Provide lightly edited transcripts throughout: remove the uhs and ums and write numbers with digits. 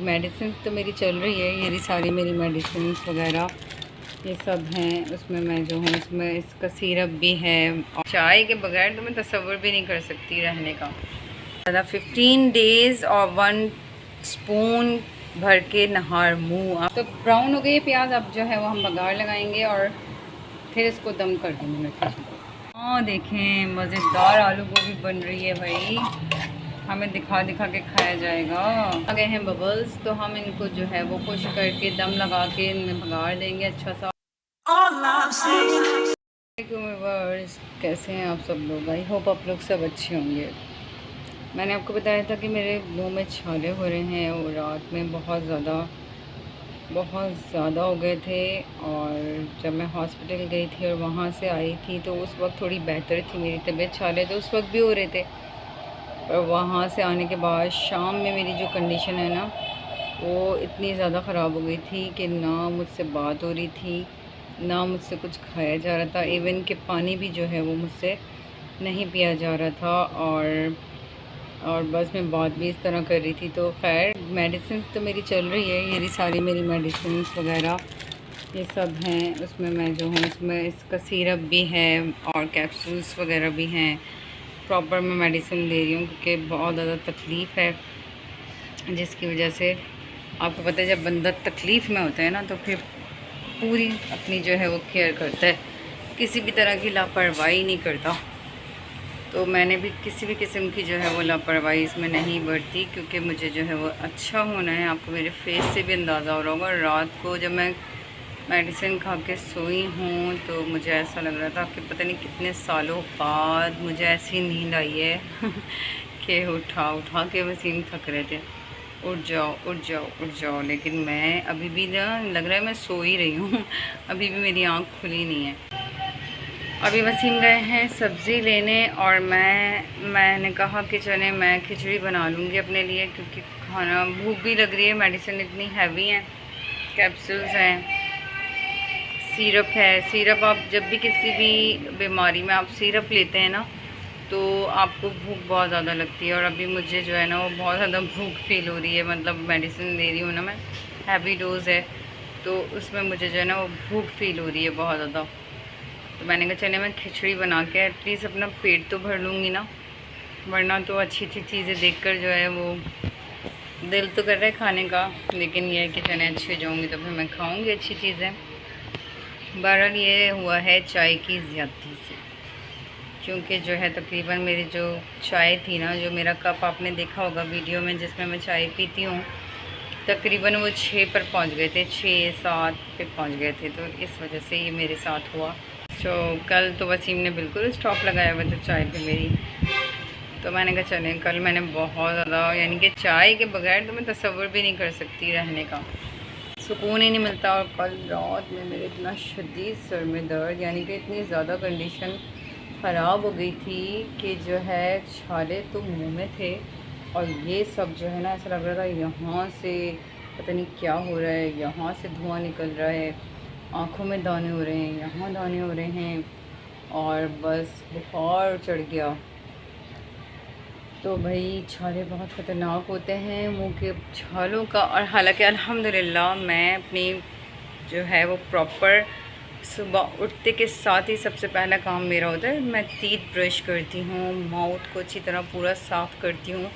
Medicine तो मेरी चल रही है, ये सारी मेरी मेडिसिन वगैरह ये सब हैं। उसमें मैं जो हूँ उसमें इसका सिरप भी है। और चाय के बगैर तो मैं तसव्वुर भी नहीं कर सकती रहने का। 15 डेज़ और 1 स्पून भर के नहार मुँह। तो ब्राउन हो गई प्याज, अब जो है वो हम बघार लगाएंगे और फिर इसको दम कर देंगे। हाँ देखें, मज़ेदार आलू गोभी बन रही है भाई, हमें दिखा दिखा के खाया जाएगा। आ गए हैं बबल्स, तो हम इनको जो है वो खुश करके दम लगा के इनमें भगाड़ देंगे अच्छा सा। व्यूअर्स, कैसे हैं आप सब लोग? आई होप आप लोग सब अच्छे होंगे। मैंने आपको बताया था कि मेरे मुंह में छाले हो रहे हैं और रात में बहुत ज़्यादा हो गए थे। और जब मैं हॉस्पिटल गई थी और वहाँ से आई थी तो उस वक्त थोड़ी बेहतर थी मेरी तबीयत। छाले तो उस वक्त भी हो रहे थे, और वहाँ से आने के बाद शाम में मेरी जो कंडीशन है ना, वो इतनी ज़्यादा ख़राब हो गई थी कि ना मुझसे बात हो रही थी, ना मुझसे कुछ खाया जा रहा था, इवन कि पानी भी जो है वो मुझसे नहीं पिया जा रहा था। और बस मैं बात भी इस तरह कर रही थी। तो खैर मेडिसिन तो मेरी चल रही है, ये सारी मेरी मेडिसिन वगैरह ये सब हैं। उसमें मैं जो हूँ उसमें इसका सिरप भी है और कैप्सूल्स वगैरह भी हैं। प्रॉपर मैं मेडिसिन दे रही हूँ क्योंकि बहुत ज़्यादा तकलीफ़ है, जिसकी वजह से आपको पता है जब बंदा तकलीफ़ में होता है ना तो फिर पूरी अपनी जो है वो केयर करता है, किसी भी तरह की लापरवाही नहीं करता। तो मैंने भी किसी भी किस्म की जो है वो लापरवाही इसमें नहीं बरती, क्योंकि मुझे जो है वो अच्छा होना है। आपको मेरे फेस से भी अंदाज़ा हो रहा होगा, रात को जब मैं मेडिसिन खा के सोई हूँ तो मुझे ऐसा लग रहा था कि पता नहीं कितने सालों बाद मुझे ऐसी नींद आई है कि उठा उठा के वसीम थक रहे थे, उठ जाओ उठ जाओ उठ जाओ। लेकिन मैं अभी भी ना लग रहा है मैं सो ही रही हूँ अभी भी मेरी आँख खुली नहीं है। अभी वसीम गए हैं सब्ज़ी लेने और मैंने कहा कि चले मैं खिचड़ी बना लूँगी अपने लिए, क्योंकि खाना भूख भी लग रही है। मेडिसिन इतनी हैवी हैं, कैप्सूल्स हैं, सिरप है। सिरप आप जब भी किसी भी बीमारी में आप सिरप लेते हैं ना तो आपको भूख बहुत ज़्यादा लगती है। और अभी मुझे जो है ना वो बहुत ज़्यादा भूख फील हो रही है, मतलब मेडिसिन दे रही हूँ ना मैं, हैवी डोज है, तो उसमें मुझे जो है ना वो भूख फील हो रही है बहुत ज़्यादा। तो मैंने कहा चले मैं खिचड़ी बना के एटलीस्ट अपना पेट तो भर लूँगी ना, वरना तो अच्छी अच्छी चीज़ें देखकर जो है वो दिल तो कर रहा है खाने का, लेकिन ये है कि चले अच्छी हो जाऊँगी तो फिर मैं खाऊँगी अच्छी चीज़ें। बहरहाल ये हुआ है चाय की ज़्यादती से, क्योंकि जो है तकरीबन मेरी जो चाय थी ना, जो मेरा कप आपने देखा होगा वीडियो में जिसमें मैं चाय पीती हूँ, तकरीबन वो 6 पर पहुँच गए थे, 6-7 पे पहुँच गए थे। तो इस वजह से ये मेरे साथ हुआ। तो कल तो वसीम ने बिल्कुल स्टॉप लगाया हुआ था चाय पे मेरी, तो मैंने कहा चलें। कल मैंने बहुत ज़्यादा, यानी कि चाय के बगैर तो मैं तसव्वुर भी नहीं कर सकती रहने का, सुकून ही नहीं मिलता। और कल रात में मेरे इतना शदीद सर में दर्द, यानी कि इतनी ज़्यादा कंडीशन ख़राब हो गई थी कि जो है छाले तो मुंह में थे, और ये सब जो है ना ऐसा लग रहा था यहाँ से पता नहीं क्या हो रहा है, यहाँ से धुआं निकल रहा है, आँखों में दाने हो रहे हैं, यहाँ दाने हो रहे हैं, और बस बुखार चढ़ गया। तो भाई छाले बहुत ख़तरनाक होते हैं मुंह के छालों का। और हालांकि अल्हम्दुलिल्लाह मैं अपनी जो है वो प्रॉपर सुबह उठते के साथ ही सबसे पहला काम मेरा होता है, मैं टीथ ब्रश करती हूँ, माउथ को अच्छी तरह पूरा साफ़ करती हूँ।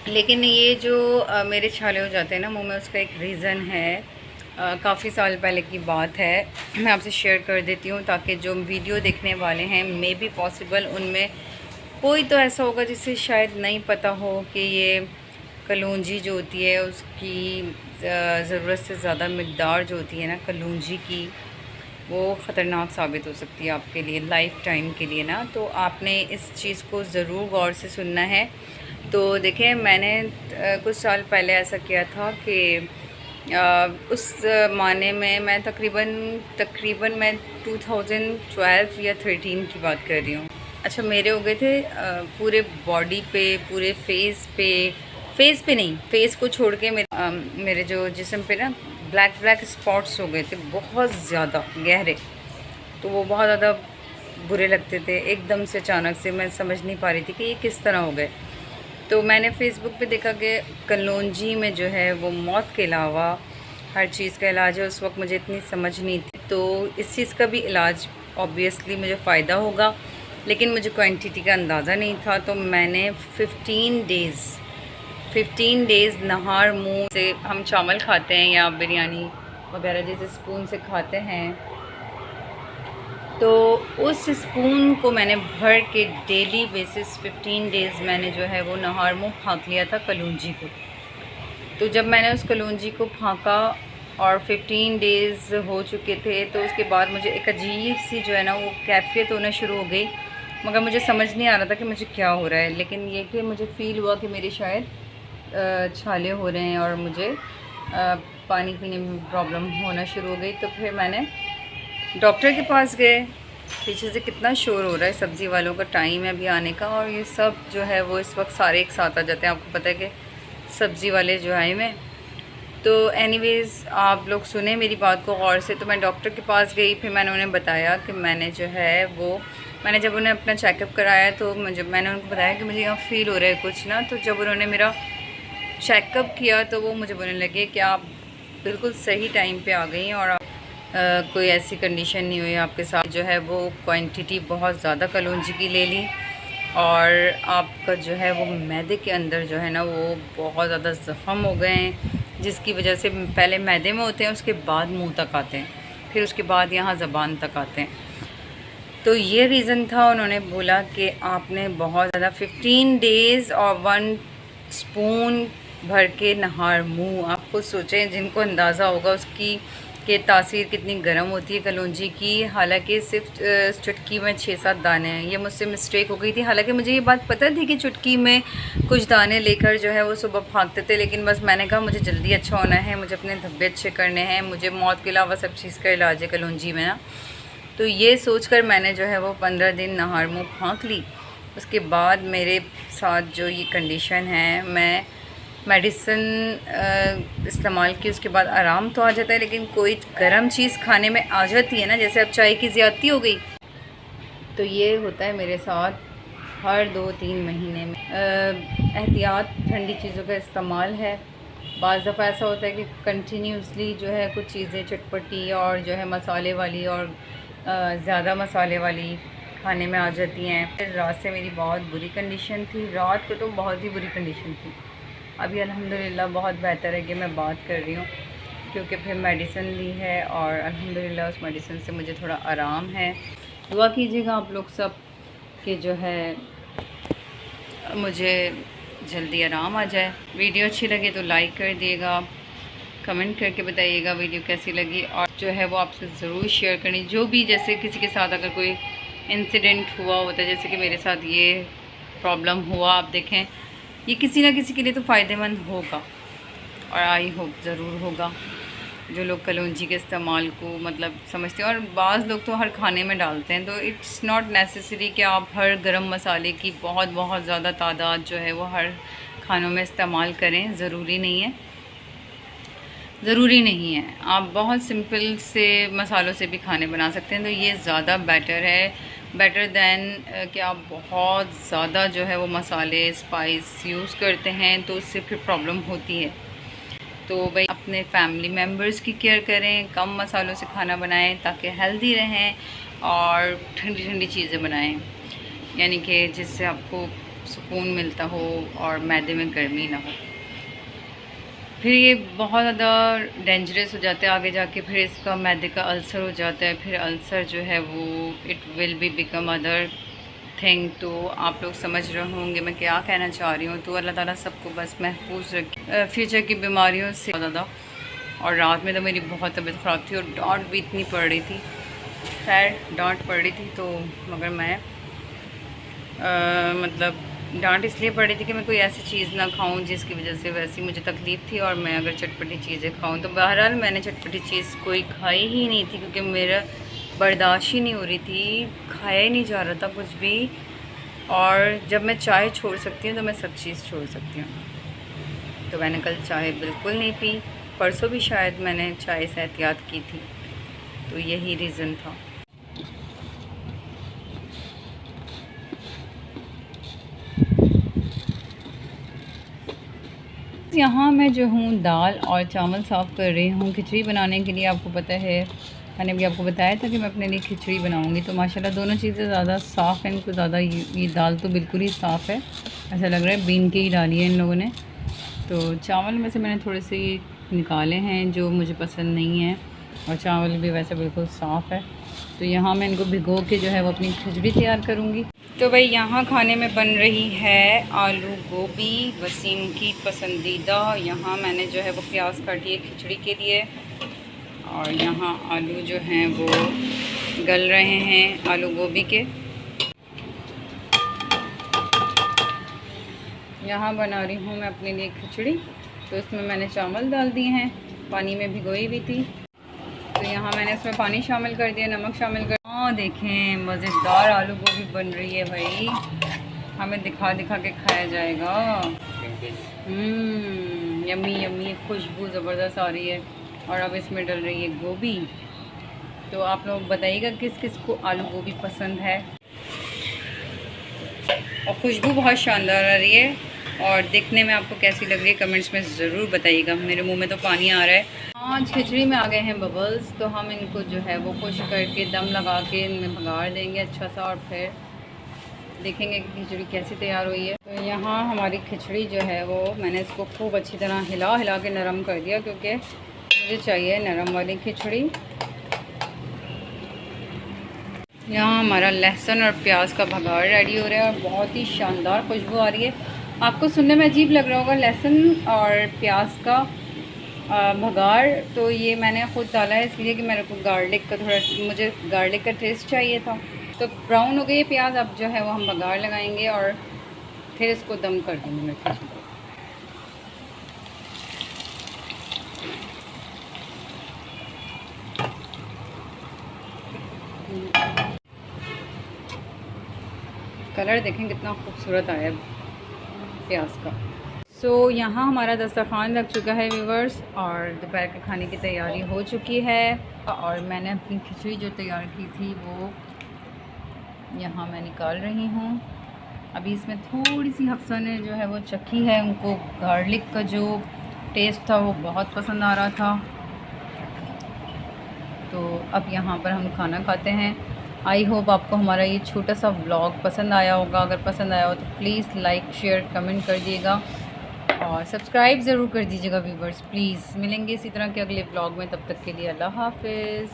लेकिन ये जो मेरे छाले हो जाते हैं ना मुंह में, उसका एक रीज़न है, काफ़ी साल पहले की बात है, मैं आपसे शेयर कर देती हूँ ताकि जो वीडियो देखने वाले हैं मे बी पॉसिबल उनमें कोई तो ऐसा होगा जिसे शायद नहीं पता हो कि ये कलौंजी जो होती है उसकी ज़रूरत से ज़्यादा मकदार जो होती है ना कलौंजी की, वो ख़तरनाक साबित हो सकती है आपके लिए लाइफ टाइम के लिए ना। तो आपने इस चीज़ को ज़रूर गौर से सुनना है। तो देखें, मैंने कुछ साल पहले ऐसा किया था कि उस माने में मैं तकरीबन मैं 2012 या 13 की बात कर रही हूँ। अच्छा, मेरे हो गए थे पूरे बॉडी पे, पूरे फेस पे नहीं, फेस को छोड़ के मेरे जो जिस्म पे ना ब्लैक स्पॉट्स हो गए थे बहुत ज़्यादा गहरे। तो वो बहुत ज़्यादा बुरे लगते थे, एकदम से अचानक से मैं समझ नहीं पा रही थी कि ये किस तरह हो गए। तो मैंने फ़ेसबुक पे देखा कि कलौंजी में जो है वो मौत के अलावा हर चीज़ का इलाज है। उस वक्त मुझे इतनी समझ नहीं थी, तो इस चीज़ का भी इलाज ऑब्वियसली मुझे फ़ायदा होगा, लेकिन मुझे क्वांटिटी का अंदाज़ा नहीं था। तो मैंने 15 डेज़ नहार मुँह से हम चावल खाते हैं या बिरयानी वगैरह जैसे स्पून से खाते हैं, तो उस स्पून को मैंने भर के डेली बेसिस 15 डेज़ मैंने जो है वो नहार मुँह फाँक लिया था कलौंजी को। तो जब मैंने उस कलौंजी को फाँका और 15 डेज़ हो चुके थे, तो उसके बाद मुझे एक अजीब सी जो है ना वो कैफ़ियत होना शुरू हो गई, मगर मुझे समझ नहीं आ रहा था कि मुझे क्या हो रहा है। लेकिन ये कि मुझे फ़ील हुआ कि मेरी शायद छाले हो रहे हैं और मुझे पानी पीने में प्रॉब्लम होना शुरू हो गई। तो फिर मैंने डॉक्टर के पास गए। पीछे से कितना शोर हो रहा है, सब्ज़ी वालों का टाइम है अभी आने का, और ये सब जो है वो इस वक्त सारे एक साथ आ जाते हैं। आपको पता है कि सब्ज़ी वाले जो आए हुए। तो एनीवेज़ आप लोग सुने मेरी बात को गौर से। तो मैं डॉक्टर के पास गई, फिर मैंने उन्हें बताया कि मैंने जो है वो मैंने जब उन्हें अपना चेकअप कराया तो मैंने उनको बताया कि मुझे यहाँ फ़ील हो रहा है कुछ ना। तो जब उन्होंने मेरा चेकअप किया तो वो मुझे बोलने लगे कि आप बिल्कुल सही टाइम पे आ गई और कोई ऐसी कंडीशन नहीं हुई आपके साथ। जो है वो क्वांटिटी बहुत ज़्यादा कलौंजी की ले ली, और आपका जो है वो मैदे के अंदर जो है ना वो बहुत ज़्यादा ज़ख़म हो गए हैं, जिसकी वजह से पहले मैदे में होते हैं, उसके बाद मुंह तक आते हैं, फिर उसके बाद यहाँ ज़बान तक आते हैं। तो ये रीज़न था। उन्होंने बोला कि आपने बहुत ज़्यादा 15 डेज़ और 1 स्पून भर के नहार मुँह। आप खुद सोचें, जिनको अंदाज़ा होगा उसकी कि तासीर कितनी गर्म होती है कलौंजी की। हालांकि सिर्फ चुटकी में 6-7 दाने हैं। ये मुझसे मिस्टेक हो गई थी। हालांकि मुझे ये बात पता थी कि चुटकी में कुछ दाने लेकर जो है वो सुबह फाँकते थे, लेकिन बस मैंने कहा मुझे जल्दी अच्छा होना है, मुझे अपने धब्बे अच्छे करने हैं, मुझे मौत के अलावा सब चीज़ का इलाज है कलौंजी में ना। तो ये सोचकर मैंने जो है वो 15 दिन नहार मुँह फाँक ली। उसके बाद मेरे साथ जो ये कंडीशन है, मैं मेडिसिन इस्तेमाल की, उसके बाद आराम तो आ जाता है, लेकिन कोई गर्म चीज़ खाने में आ जाती है ना, जैसे अब चाय की ज़्यादती हो गई। तो ये होता है मेरे साथ हर 2-3 महीने में। एहतियात ठंडी चीज़ों का इस्तेमाल है। बाज़ दफ़ा ऐसा होता है कि कंटिन्यूसली जो है कुछ चीज़ें चटपटी और जो है मसाले वाली और ज़्यादा मसाले वाली खाने में आ जाती हैं। फिर रात से मेरी बहुत बुरी कंडीशन थी, रात को तो बहुत ही बुरी कंडीशन थी। अभी अल्हम्दुलिल्लाह बहुत बेहतर है कि मैं बात कर रही हूँ, क्योंकि फिर मेडिसिन ली है और अल्हम्दुलिल्लाह उस मेडिसिन से मुझे थोड़ा आराम है। दुआ कीजिएगा आप लोग सब कि जो है मुझे जल्दी आराम आ जाए। वीडियो अच्छी लगे तो लाइक कर दिएगा, कमेंट करके बताइएगा वीडियो कैसी लगी, और जो है वो आपसे ज़रूर शेयर करनी। जो भी जैसे किसी के साथ अगर कोई इंसिडेंट हुआ होता है, जैसे कि मेरे साथ ये प्रॉब्लम हुआ, आप देखें ये किसी ना किसी के लिए तो फ़ायदेमंद होगा, और आई होप ज़रूर होगा। जो लोग कलौंजी के इस्तेमाल को मतलब समझते हैं, और बाज़ लोग तो हर खाने में डालते हैं, तो इट्स नॉट नेसेसरी कि आप हर गरम मसाले की बहुत ज़्यादा तादाद जो है वो हर खानों में इस्तेमाल करें। ज़रूरी नहीं है। आप बहुत सिंपल से मसालों से भी खाने बना सकते हैं, तो ये ज़्यादा बेटर है, बेटर दैन कि आप बहुत ज़्यादा जो है वो मसाले स्पाइस यूज़ करते हैं, तो उससे फिर प्रॉब्लम होती है। तो भाई अपने फैमिली मेम्बर्स की केयर करें, कम मसालों से खाना बनाएं ताकि हेल्दी रहें, और ठंडी चीज़ें बनाएं, यानी कि जिससे आपको सुकून मिलता हो और मैदे में गर्मी ना हो। फिर ये बहुत ज़्यादा डेंजरस हो जाता है आगे जाके, फिर इसका मैदे का अल्सर हो जाता है, फिर अल्सर जो है वो it will be become other thing. तो आप लोग समझ रहे होंगे मैं क्या कहना चाह रही हूँ। तो अल्लाह ताला सबको बस महफूज रखे फ्यूचर की बीमारियों से ज़्यादा। और रात में तो मेरी बहुत तबीयत ख़राब थी, और डांट भी इतनी पड़ रही थी। खैर डांट पड़ रही थी तो मगर मैं मतलब डांट इसलिए पड़ रही थी कि मैं कोई ऐसी चीज़ ना खाऊं जिसकी वजह से वैसी मुझे तकलीफ़ थी, और मैं अगर चटपटी चीज़ें खाऊं तो बहरहाल मैंने चटपटी चीज़ कोई खाई ही नहीं थी, क्योंकि मेरा बर्दाश्त ही नहीं हो रही थी, खाया ही नहीं जा रहा था कुछ भी। और जब मैं चाय छोड़ सकती हूँ तो मैं सब चीज़ छोड़ सकती हूँ। तो मैंने कल चाय बिल्कुल नहीं पी, परसों भी शायद मैंने चाय से एहतियात की थी, तो यही रीज़न था। यहाँ मैं जो हूँ दाल और चावल साफ़ कर रही हूँ खिचड़ी बनाने के लिए। आपको पता है मैंने भी आपको बताया था कि मैं अपने लिए खिचड़ी बनाऊँगी, तो माशाल्लाह दोनों चीज़ें ज़्यादा साफ़ हैं, इनको ज़्यादा ये दाल तो बिल्कुल ही साफ़ है, ऐसा लग रहा है बीन के ही डाली है इन लोगों ने। तो चावल में से मैंने थोड़े से निकाले हैं जो मुझे पसंद नहीं है, और चावल भी वैसे बिल्कुल साफ़ है। तो यहाँ मैं इनको भिगो के जो है वो अपनी खिचड़ी तैयार करूँगी। तो भाई यहाँ खाने में बन रही है आलू गोभी, वसीम की पसंदीदा। यहाँ मैंने जो है वो प्याज काटी है खिचड़ी के लिए, और यहाँ आलू जो हैं वो गल रहे हैं आलू गोभी के। यहाँ बना रही हूँ मैं अपने लिए खिचड़ी, तो इसमें मैंने चावल डाल दिए हैं, पानी में भिगोई हुई थी। तो यहाँ मैंने इसमें पानी शामिल कर दिया, नमक शामिल कर। हाँ देखें मज़ेदार आलू गोभी बन रही है भाई, हमें दिखा दिखा के खाया जाएगा। यम्मी यम्मी, खुशबू ज़बरदस्त आ रही है। और अब इसमें डल रही है गोभी। तो आप लोग बताइएगा किस किस को आलू गोभी पसंद है। और खुशबू बहुत शानदार आ रही है, और देखने में आपको कैसी लग रही है कमेंट्स में ज़रूर बताइएगा। मेरे मुंह में तो पानी आ रहा है। आज खिचड़ी में आ गए हैं बबल्स, तो हम इनको जो है वो खुश करके दम लगा के इनमें भगाड़ देंगे अच्छा सा, और फिर देखेंगे कि खिचड़ी कैसी तैयार हुई है। तो यहाँ हमारी खिचड़ी जो है वो मैंने इसको खूब अच्छी तरह हिला हिला के नरम कर दिया, क्योंकि मुझे चाहिए नरम वाली खिचड़ी। यहाँ हमारा लहसुन और प्याज का भगाड़ रेडी हो रहा है, और बहुत ही शानदार खुशबू आ रही है। आपको सुनने में अजीब लग रहा होगा लहसुन और प्याज का भगाड़, तो ये मैंने ख़ुद डाला है इसलिए कि मेरे को गार्लिक का मुझे गार्लिक का टेस्ट चाहिए था। तो ब्राउन हो गई प्याज, अब जो है वो हम भगाड़ लगाएंगे और फिर इसको दम कर देंगे मैं खिचड़ी को। कलर देखें कितना खूबसूरत आया है प्याज का। यहाँ हमारा दस्तरखान लग चुका है व्यूवर्स, और दोपहर के खाने की तैयारी हो चुकी है। और मैंने अपनी खिचड़ी जो तैयार की थी वो यहाँ मैं निकाल रही हूँ। अभी इसमें थोड़ी सी हफ्सा ने जो है वो चखी है, उनको गार्लिक का जो टेस्ट था वो बहुत पसंद आ रहा था। तो अब यहाँ पर हम खाना खाते हैं। आई होप आपको हमारा ये छोटा सा व्लॉग पसंद आया होगा। अगर पसंद आया हो तो प्लीज़ लाइक शेयर कमेंट कर दिएगा, और सब्सक्राइब ज़रूर कर दीजिएगा व्यूवर्स प्लीज़। मिलेंगे इसी तरह के अगले व्लॉग में, तब तक के लिए अल्लाह हाफ़िज़।